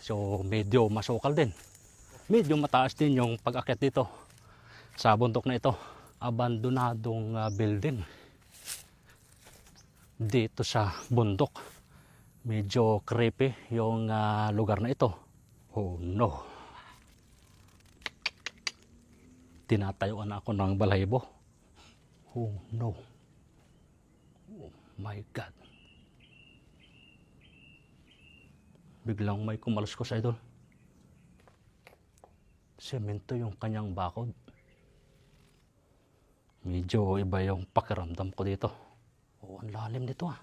So medyo masukal din. Medyo mataas din yung pag-akyat dito sa bundok na ito. Abandonadong building dito sa bundok. Medyo creepy yung lugar na ito. Oh no. Tinatayuan ako ng balahibo. Oh no. Oh my God. Biglang may kumaluskos, idol. Semento yung kanyang bakod. Medyo iba yung pakiramdam ko dito. Oh, ang lalim nito ah.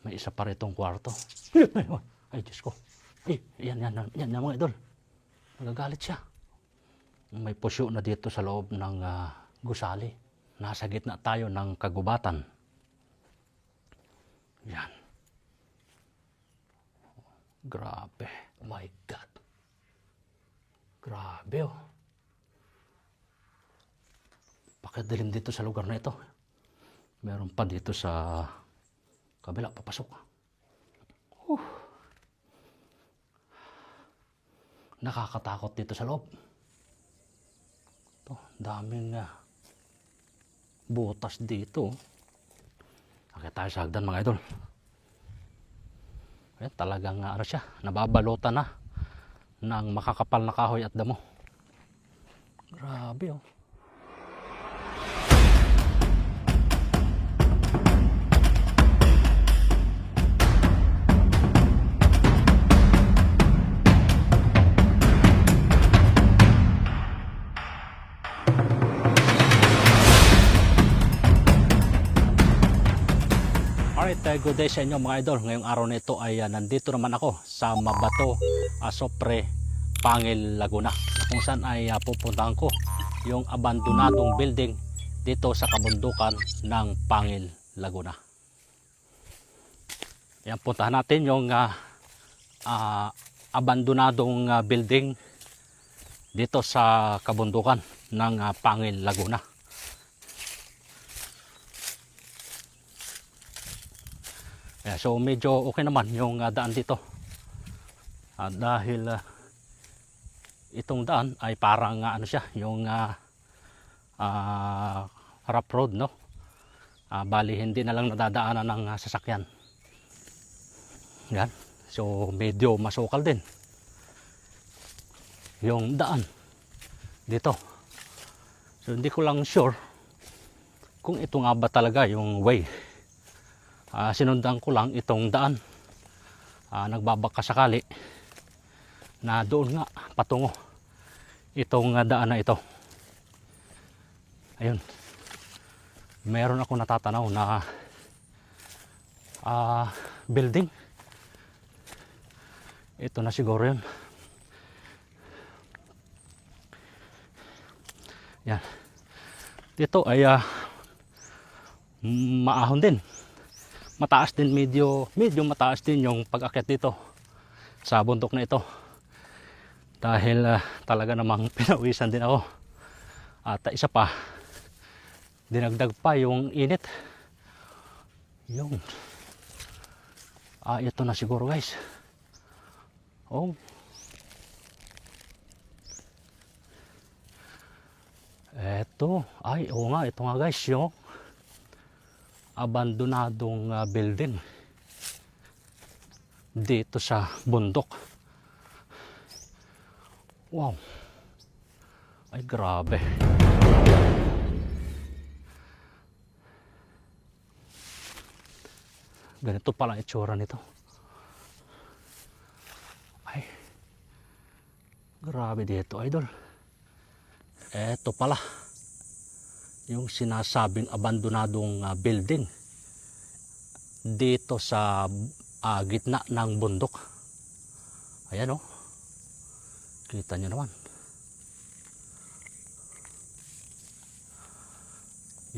May isa pa ritong kwarto. Ay, Diyos ko. Yan mga idol. Nagagalit siya. May pusyo na dito sa loob ng gusali. Nasa gitna tayo ng kagubatan. Yan. Grabe. Oh my God. Grabe oh. Pakadilim dito sa lugar na ito. Meron pa dito sa kabila, papasok. Nakakatakot dito sa loob. Ito, daming butas dito. Akit tayo sa hagdan mga idol. Ayan, talagang ano siya, nababalutan na ng makakapal na kahoy at damo. Grabe oh. Alright, good day sa inyo mga idol. Ngayong araw na ito ay nandito naman ako sa Mabato, Asopre, Pangil, Laguna. Kung saan ay pupuntahan ko yung abandonadong building dito sa kabundukan ng Pangil, Laguna. Yan, puntahan natin yung abandonadong building dito sa kabundukan ng Pangil, Laguna. Yeah, so medyo okay naman yung daan dito. Dahil itong daan ay parang ano siya, yung rough road, no? Bali hindi na lang nadadaanan ng sasakyan. Yan. So medyo masukal din yung daan dito. So hindi ko lang sure kung ito nga ba talaga yung way. Sinundan ko lang itong daan. Nagbabaka sakali na doon nga patungo itong daan na ito. Ayun. Meron ako natatanaw na building. Ito na siguro yun. Yan. Dito ay maahon din. Mataas din, medyo mataas din yung pag-akyat dito sa bundok na ito. Dahil talaga namang pinawisan din ako. At isa pa, dinagdag pa yung init. Yung ito na siguro guys. Oh. Eto, oo nga, ito nga guys yung abandonadong building dito sa bundok. Wow. Ay grabe. Ganito pala itsura nito. Ay. Grabe dito, idol. Eto pala yung sinasabing abandonadong building dito sa gitna ng bundok. Ayan oh. Kita nyo naman.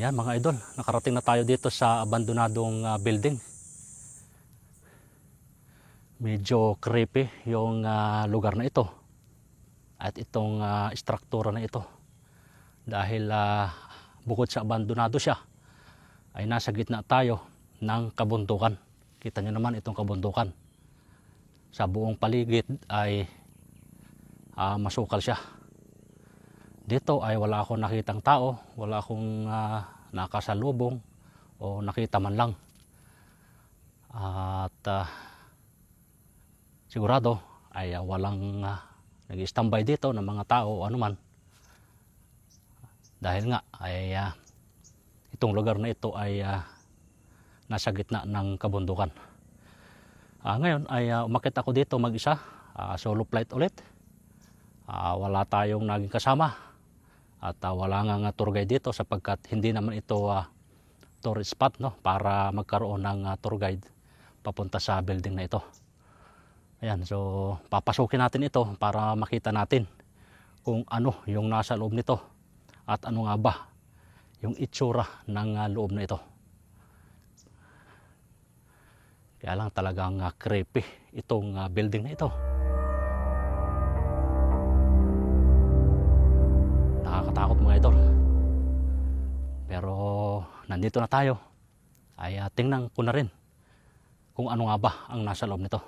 Yan mga idol, nakarating na tayo dito sa abandonadong building. Medyo creepy yung lugar na ito at itong struktura na ito. Dahil bukod sa abandonado siya, ay nasa gitna tayo ng kabundukan. Kita nyo naman itong kabundukan. sa buong paligid ay masukal siya. Dito ay wala akong nakitang tao, wala akong nakasalubong o nakita man lang. At sigurado ay walang nag-standby dito ng mga tao o anuman. Dahil nga ay itong lugar na ito ay nasa gitna ng kabundukan. Ngayon ay umakyat ako dito mag-isa, solo flight ulit. Wala tayong naging kasama at wala nga tour guide dito sapagkat hindi naman ito tourist spot, no, para magkaroon ng tour guide papunta sa building na ito. Ayan, so papasukin natin ito para makita natin kung ano yung nasa loob nito at ano nga ba yung itsura ng loob na ito. Kaya lang talagang creepy itong building na ito. Nakakatakot mga idol. Pero nandito na tayo. Ay tingnan ko na rin kung ano nga ba ang nasa loob nito.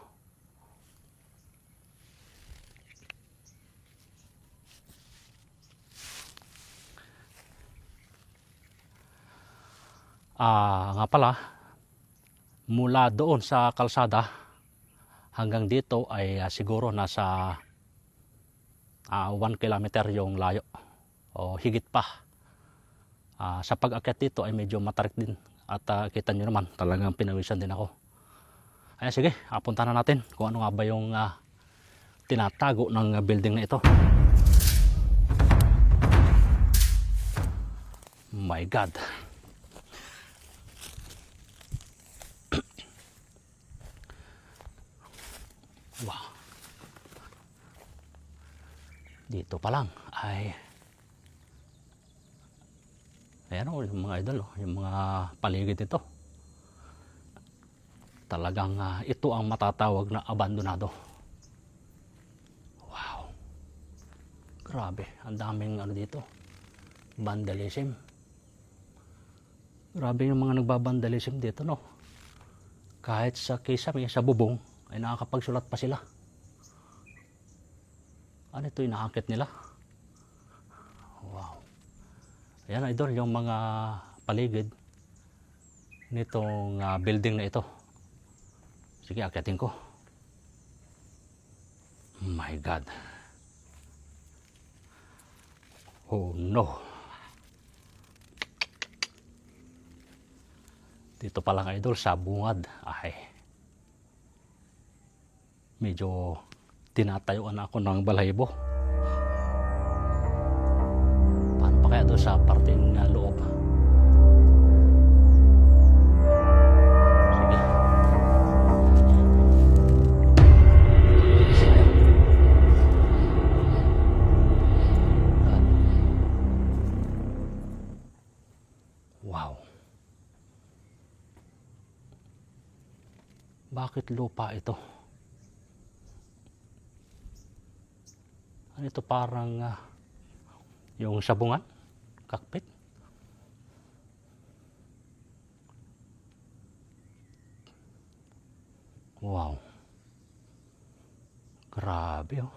Nga pala, mula doon sa kalsada hanggang dito ay siguro nasa 1 kilometer yung layo o higit pa. Sa pag-akyat dito ay medyo matarik din at kita nyo naman talagang pinawisan din ako. Ayan, sige, punta na natin kung ano nga ba yung tinatago ng building na ito. My God. Wow. Dito pa lang ay ayan o, yung mga idol, yung mga paligid nito. Talagang ito ang matatawag na abandonado. Wow. Grabe, ang daming dito. Vandalism. Grabe yung mga nagbabandalism dito, no. Kahit sa kisame, sa bubong ay nakakapagsulat pa sila. Ano ito, inaakit nila? Wow. Ayan idol, yung mga paligid nitong building na ito. Sige, akyatin ko. My God. Oh no. Dito pa lang idol, sa bungad. Ay. Medyo tinatayuan ako ng balahibo. Paano pa kaya doon sa parting loob? Sige. Wow. Bakit lupa ito? Ano ito, parang yung sabungan, cockpit. Wow. Grabe oh.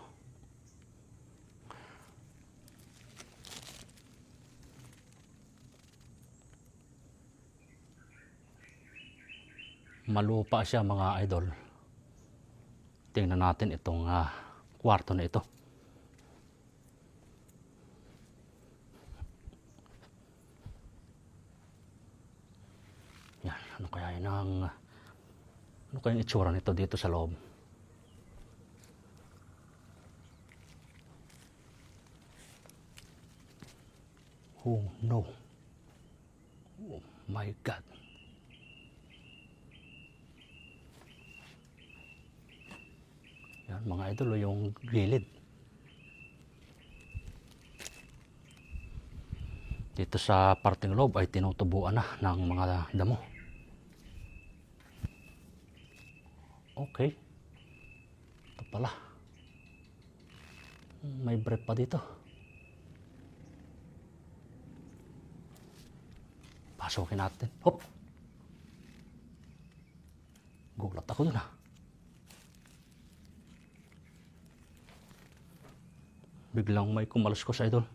Malupa siya mga idol. Tingnan natin itong kwarto na ito. Ano kaya ano kaya yung itsura nito dito sa loob? Oh no. Oh my God. Yan mga idol, yung gilid. Dito sa parting loob ay tinutubuan na ng mga damo. Okay. Ito pala. May brief pa dito. Pasukin natin. Hop! Gulat ako dun Biglang may kumaluskos, idol.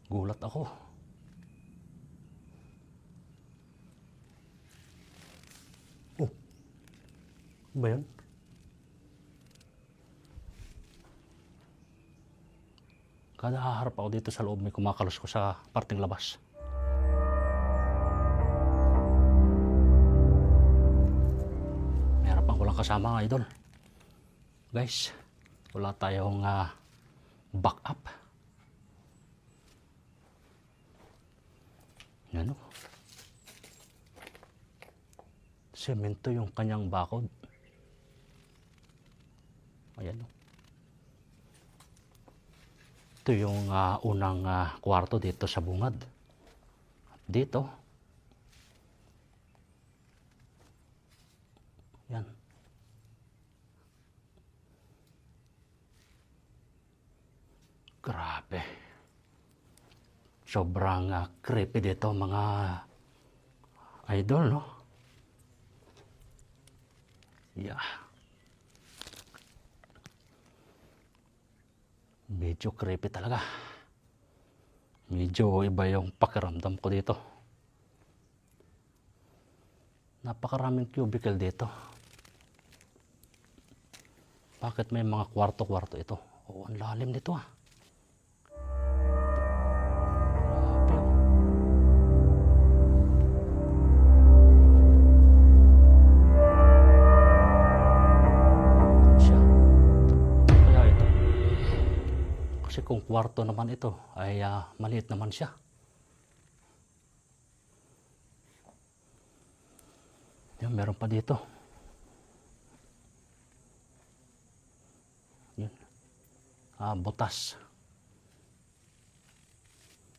Gulat ako. Oh, ano ba yan? Kada haharap ako dito sa loob, may kumakaluskos sa parting labas. May harapan ko lang kasama, idol. Guys, wala tayong backup. Yan o. Semento yung kanyang bakod. Ayan o. Ito yung unang kwarto dito sa bungad. At dito, yan. Grabe. Sobrang creepy dito, mga idol, no? Yeah. Medyo creepy talaga. Medyo iba yung pakiramdam ko dito. Napakaraming cubicle dito. Bakit may mga kwarto-kwarto ito? Oh, ang lalim nito ah. Kasi kung kwarto naman ito, ay maliit naman siya. Yan, meron pa dito. Yun. Butas.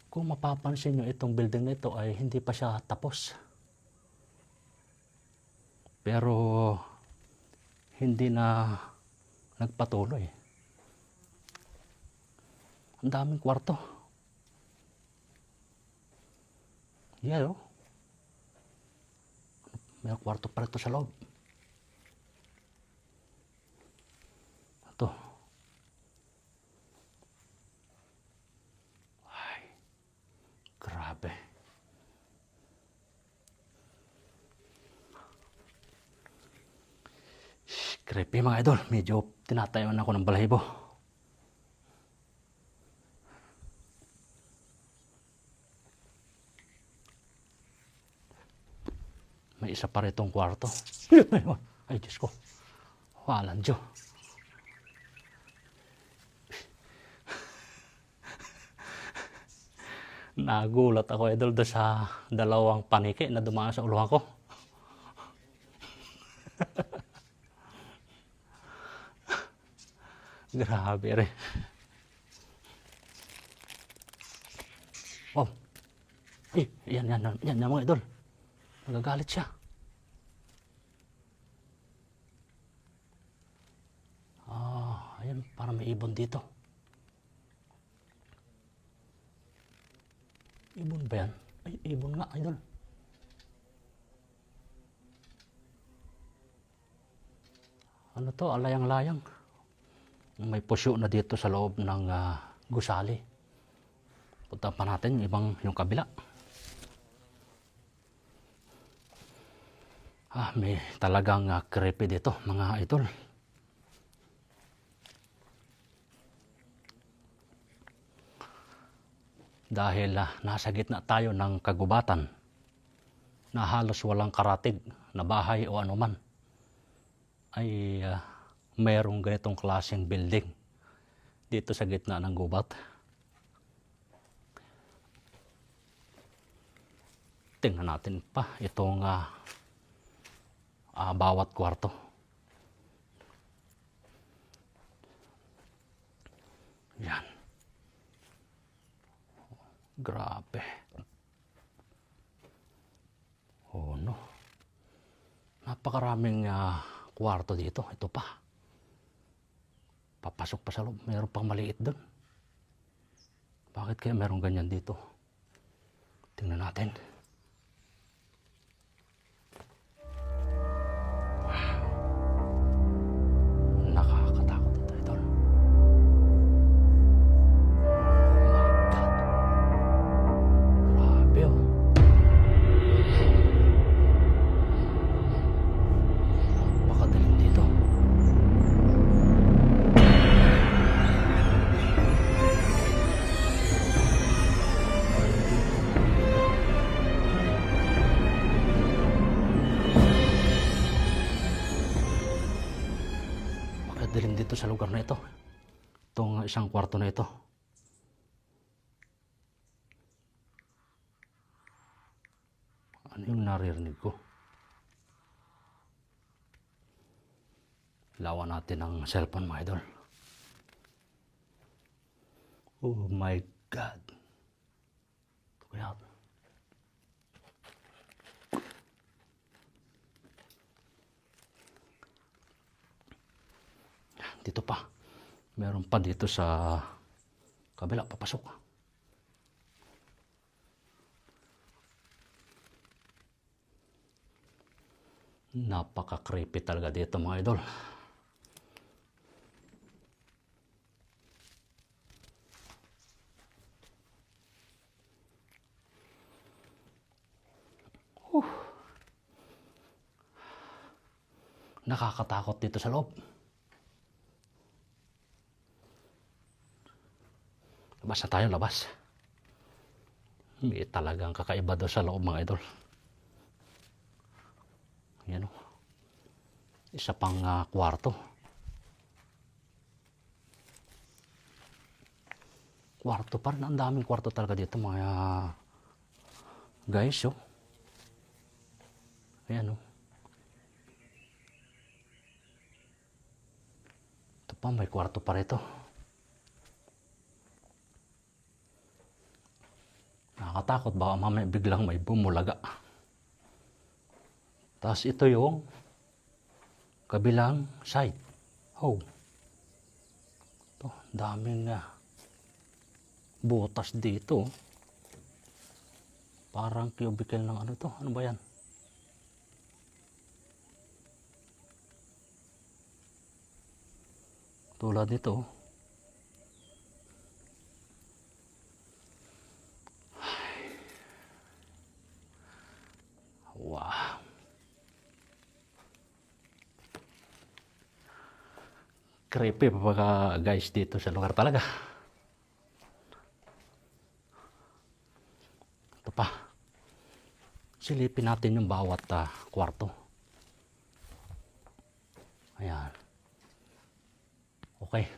Kung mapapansin nyo, itong building na ito ay hindi pa siya tapos. Pero hindi na nagpatuloy. Ang daming kwarto. Yan o. May kwarto pa rito sa loob. Ito. Ay, grabe. Creepy mga idol. Medyo tinatayuan ako ng balahibo. May isa pa ritong kwarto. Ay, Diyos ko. Walang Diyo. Nagulat ako, idol, doon sa dalawang paniki na dumaan sa uluhan ko. Grabe rin. Wow. Yan mga idol. Nagagalit siya. Ayan, parang may ibon dito. Ibon ba yan? Ay, ibon nga, idol. Ano to? Alayang-layang. May pusyo na dito sa loob ng gusali. Punta pa natin yung kabila. May talagang creepy dito, mga idol. Dahil nasa gitna tayo ng kagubatan na halos walang karatig na bahay o anuman, ay mayroong ganitong klaseng building dito sa gitna ng gubat. Tingnan natin pa itong bawat kwarto. Yan. Grabe. Oh no. Napakaraming kwarto dito. Ito pa. Papasok pa sa loob. Mayroon pang maliit doon. Bakit kaya mayroong ganyan dito? Tingnan natin. Nakakatakot ito, idol. napakadilim dito sa lugar na ito. Itong isang kwarto na ito. Ano yung naririnig ko? Lawan natin ang cellphone, mga idol. Oh my God. Kaya dito pa. Meron pa dito sa kabila, papasok. Napaka-creepy talaga dito, mga idol. Nakakatakot dito sa loob. Labas na tayo, labas. May talagang kakaiba doon sa loob, mga idol. Yan o. Isa pang kwarto. Kwarto pa rin. Ang daming kwarto talaga dito, mga guys. Oh. Ayan o. Ito pa, may kwarto pa rito. Nakakatakot, baka mamaya biglang may bumulaga. Tapos ito yung kabilang side. Oh. Ito, daming butas dito. Parang cubicle ng ano to. Ano ba yan? Tulad nito. Wow. Creepy pa guys dito sa lugar talaga. Ito pa. Silipin natin yung bawat kwarto. Ayan. Okay.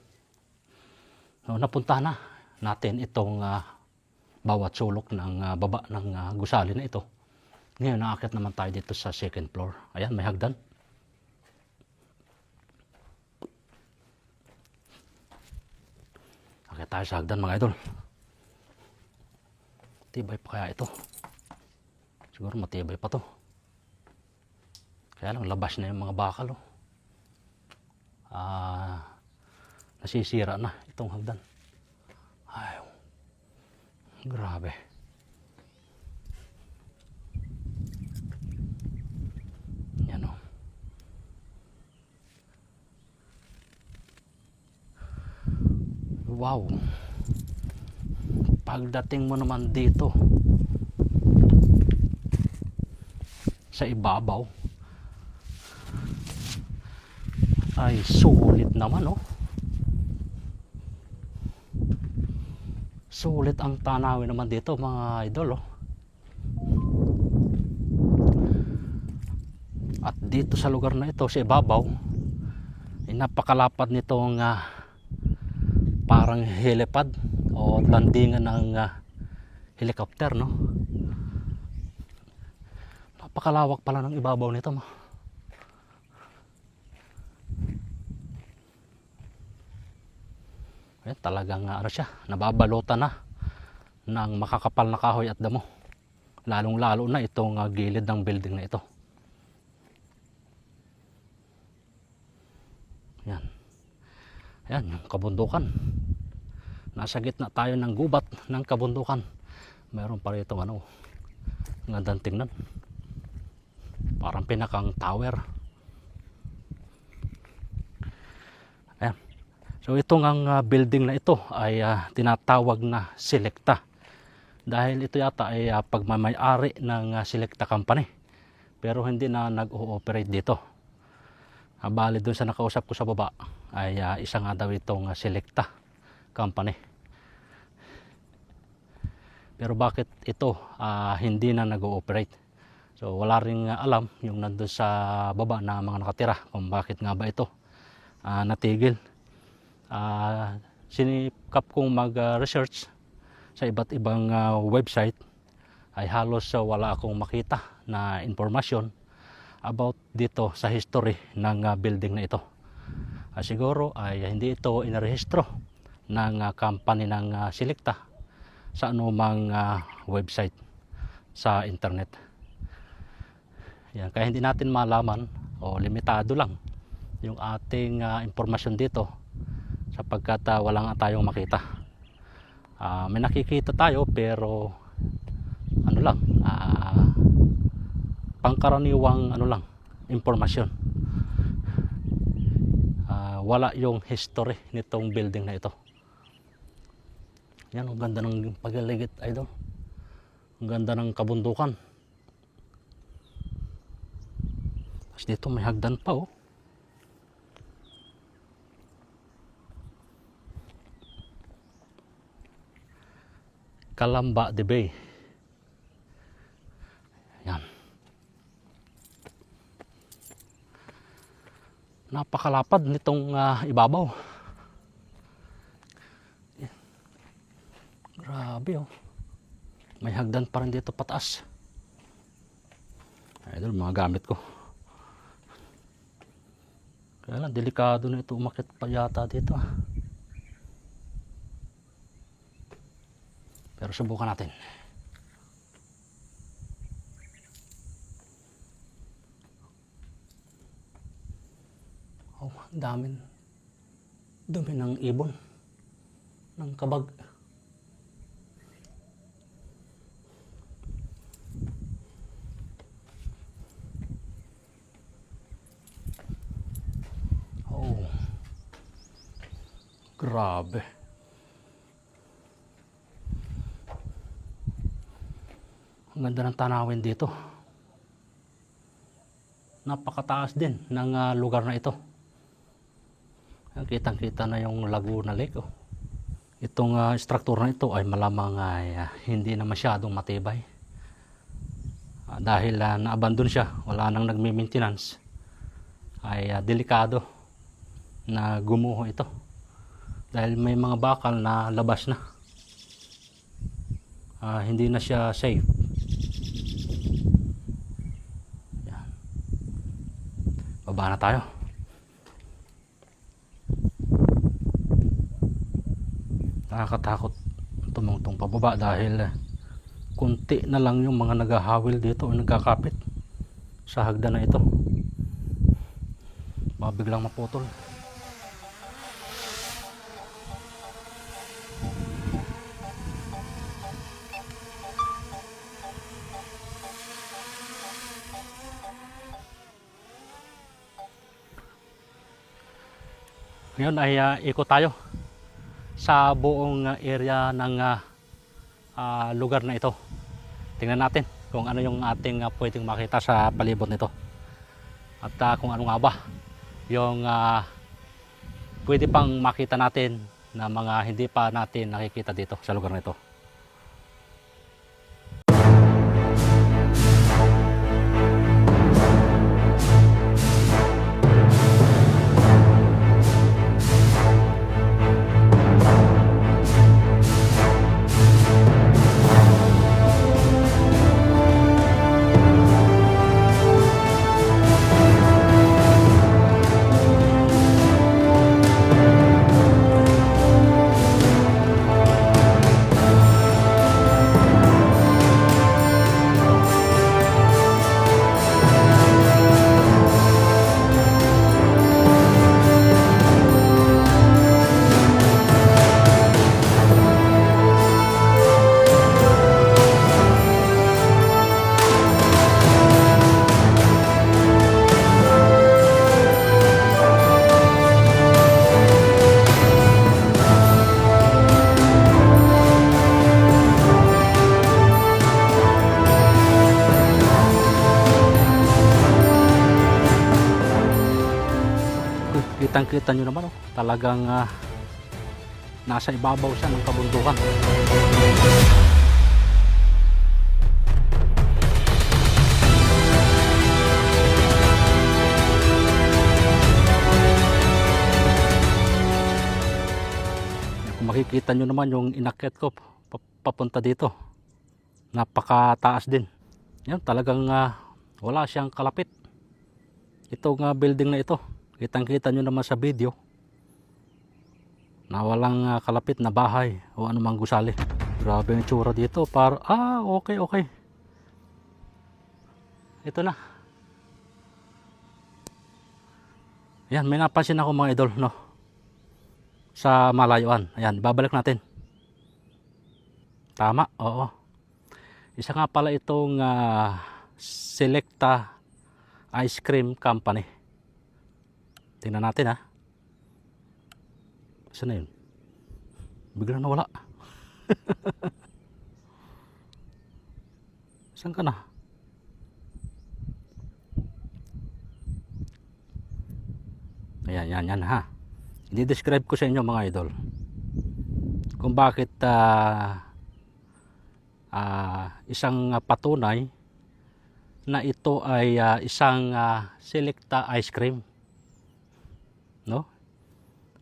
So, napunta na natin itong bawat sulok ng baba ng gusali na ito. Ngayon, naakit naman tayo dito sa second floor. Ayan, may hagdan. Akit tayo sa hagdan, mga idol. Tibay pa kaya ito? Siguro matibay pa to. Kaya lang, labas na yung mga bakal. Oh. Nasisira na itong hagdan. Ay, grabe. Yan o. Wow. Pagdating mo naman dito sa ibabaw, ay sulit naman, oh. Sulit ang tanawin naman dito, mga idol, oh. At dito sa lugar na ito, sa ibabaw, ay napakalapad nitong parang helipad o landingan ng helicopter, no? Napakalawak pala ng ibabaw nito, ma. Talagang ano siya, nababalutan na ng makakapal na kahoy at damo. Lalong lalo na itong gilid ng building na ito. Yan. Yan, yung kabundukan. Nasa gitna tayo ng gubat ng kabundukan. Mayroon pa rito ano, ngandang tingnan. Parang pinakang tower. Ayan. So itong ang building na ito ay tinatawag na Selecta. Dahil ito yata ay pagmamay-ari ng Selecta Company. Pero hindi na nag-ooperate dito. Bali doon sa nakausap ko sa baba ay isa nga daw itong Selecta Company. Pero bakit ito hindi na nag-ooperate? So wala ring alam yung nandun sa baba na mga nakatira kung bakit nga ba ito natigil. Sinikap kong mag-research sa iba't ibang website, ay halos wala akong makita na informasyon about dito sa history ng building na ito. Siguro ay hindi ito inarehistro ng company ng Selecta sa anumang website sa internet. Yan, kaya hindi natin malaman o limitado lang yung ating impormasyon dito sapagkat wala nga tayong makita. May nakikita tayo pero ano lang, pangkaraniwang ano lang, impormasyon. Wala yung history nitong building na ito. Yan, ang ganda ng paglaligid, idol. Ang ganda ng kabundukan. Tapos dito may hagdan pa, oh. Calamba de Bay. Yan. Napakalapad nitong ibabaw. Yan. Grabe, oh. May hagdan pa rin dito pataas. Idol, mga gamit ko. Kaya lang, delikado na ito. Umakit pa yata dito. Pero subukan natin. Oh, ang dumi ng ibon. Ng kabag. Oh. Grabe. Ang ganda ng tanawin dito. Napakataas din ng lugar na ito. Kitang-kita na yung Laguna Lake. Oh. Itong struktura na ito ay malamang hindi na masyadong matibay. Dahil na-abandon siya, wala nang nagme-maintenance, ay delikado na gumuho ito. Dahil may mga bakal na labas na. Hindi na siya safe. Baba na tayo. Nakakatakot tumungtong pababa dahil kunti na lang yung mga naghahawil dito o nagkakapit sa hagdan na ito. Biglang maputol. Ngayon ay ikot tayo sa buong area ng lugar na ito. Tingnan natin kung ano yung ating pwedeng makita sa palibot nito. At kung ano nga ba yung pwede pang makita natin na mga hindi pa natin nakikita dito sa lugar na ito. Kitang-kita nyo naman, oh, talagang nasa ibabaw siya ng kabundukan. Makikita nyo naman yung inakyat ko papunta dito. Napakataas din. Yan, talagang wala siyang kalapit. Itong building na ito, kitang-kita nyo naman sa video na walang kalapit na bahay o anumang gusali. Grabe yung tsura dito. Okay. Ito na. Yan, may napansin ako mga idol, no? Sa malayuan. Ayan, babalik natin. Tama, oo. Isa nga pala itong Selecta Ice Cream Company. Tingnan natin, ha. Saan na yun? Biglang nawala. Saan ka na? Yan ha. I-describe ko sa inyo mga idol kung bakit isang patunay na ito ay isang Selecta ice cream, no?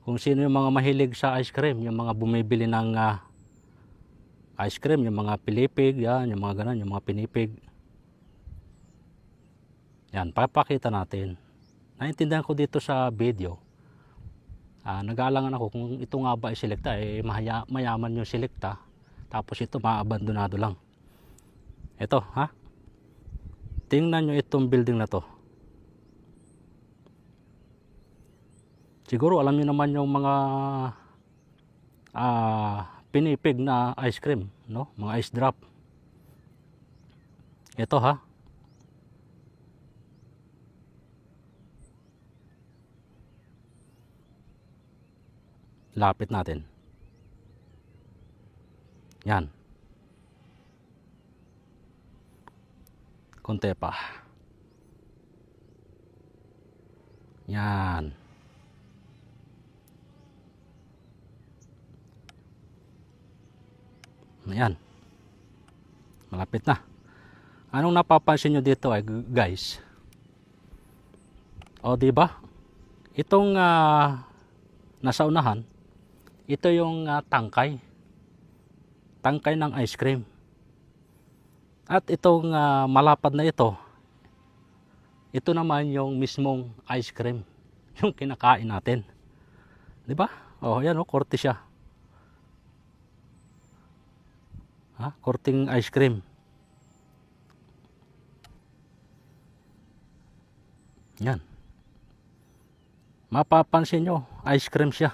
Kung sino yung mga mahilig sa ice cream, yung mga bumibili ng ice cream, yung mga pilipig, yan, yung mga ganun, yung mga pinipig. Yan, papakita natin. Naintindihan ko dito sa video. Nag-aalangan ako kung ito nga ba ay Selecta, mayaman yung Selecta, tapos ito maabandonado lang. Ito, ha? Tingnan nyo itong building na to. Siguro alam nyo naman yung mga pinipig na ice cream, no? Mga ice drop. Ito, ha? Lapit natin. Yan. Konti pa. Yan. Ayan. Malapit na. Anong napapansin nyo dito ay guys? O di ba? Itong nasa unahan, ito yung tangkay. Tangkay ng ice cream. At itong malapad na ito naman yung mismong ice cream, yung kinakain natin. 'Di ba? Oh, yan korte siya. Korting ice cream. Yan. Mapapansin nyo, ice cream siya.